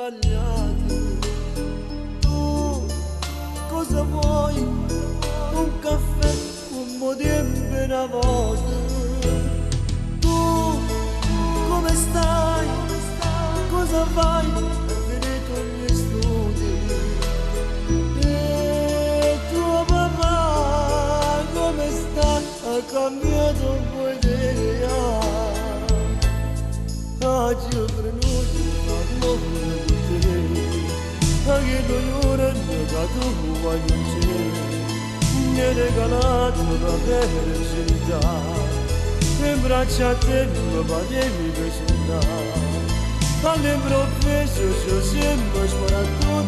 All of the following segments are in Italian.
sbagliato. Tu cosa vuoi? Un caffè, un po' di una volta. Tu come stai? Cosa fai? Hai finito gli studi? E tuo papà come sta? Ha cambiato un po' idea. Oggi ho prenuto l'amore con te. Anche noi ora negato vuoi mi hai regalato la felicità. In braccia a te mi badevi vicina. All'improvviso ci ho sempre sparato.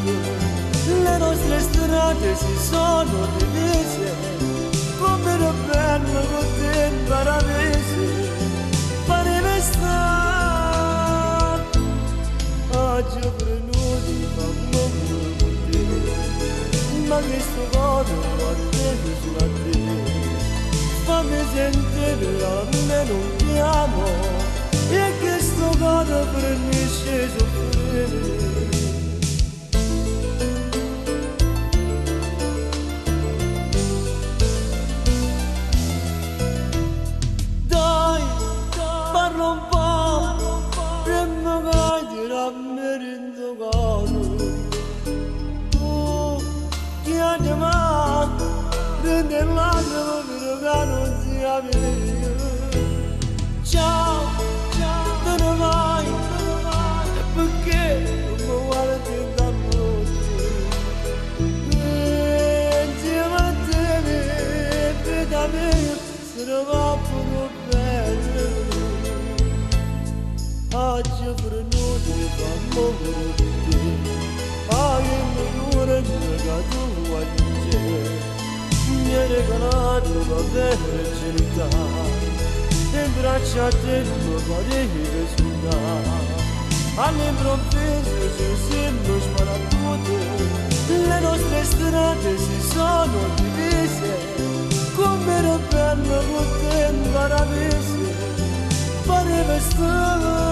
Le nostre strade si sono divise. Come era bello con te in paradiso. Pareva stare. Oggi ho prenuto l'amore con te. Ma questo cuore lo atteso sulla te. Fammi sentire almeno un chiamo. E che sto cuore prenisce a soffrire. Dai, parla un po', prima che dirà in tuo cuore. Tu chiamami, prende l'angelo per che non sia mio. Ciao, te ne vai, perché non mi guardi da notte? Insieme a te, vita mia, se ne va pure bene. Oggi ho prenuto l'amore con te. Che mi cuore che tu vuoi te. Mi hai regalato la felicità. In braccia a te non potevi sfidare. All'improvviso ci siamo sparate. Le nostre strade si sono divise. Come era bello con te in paradiso. Pareva stare.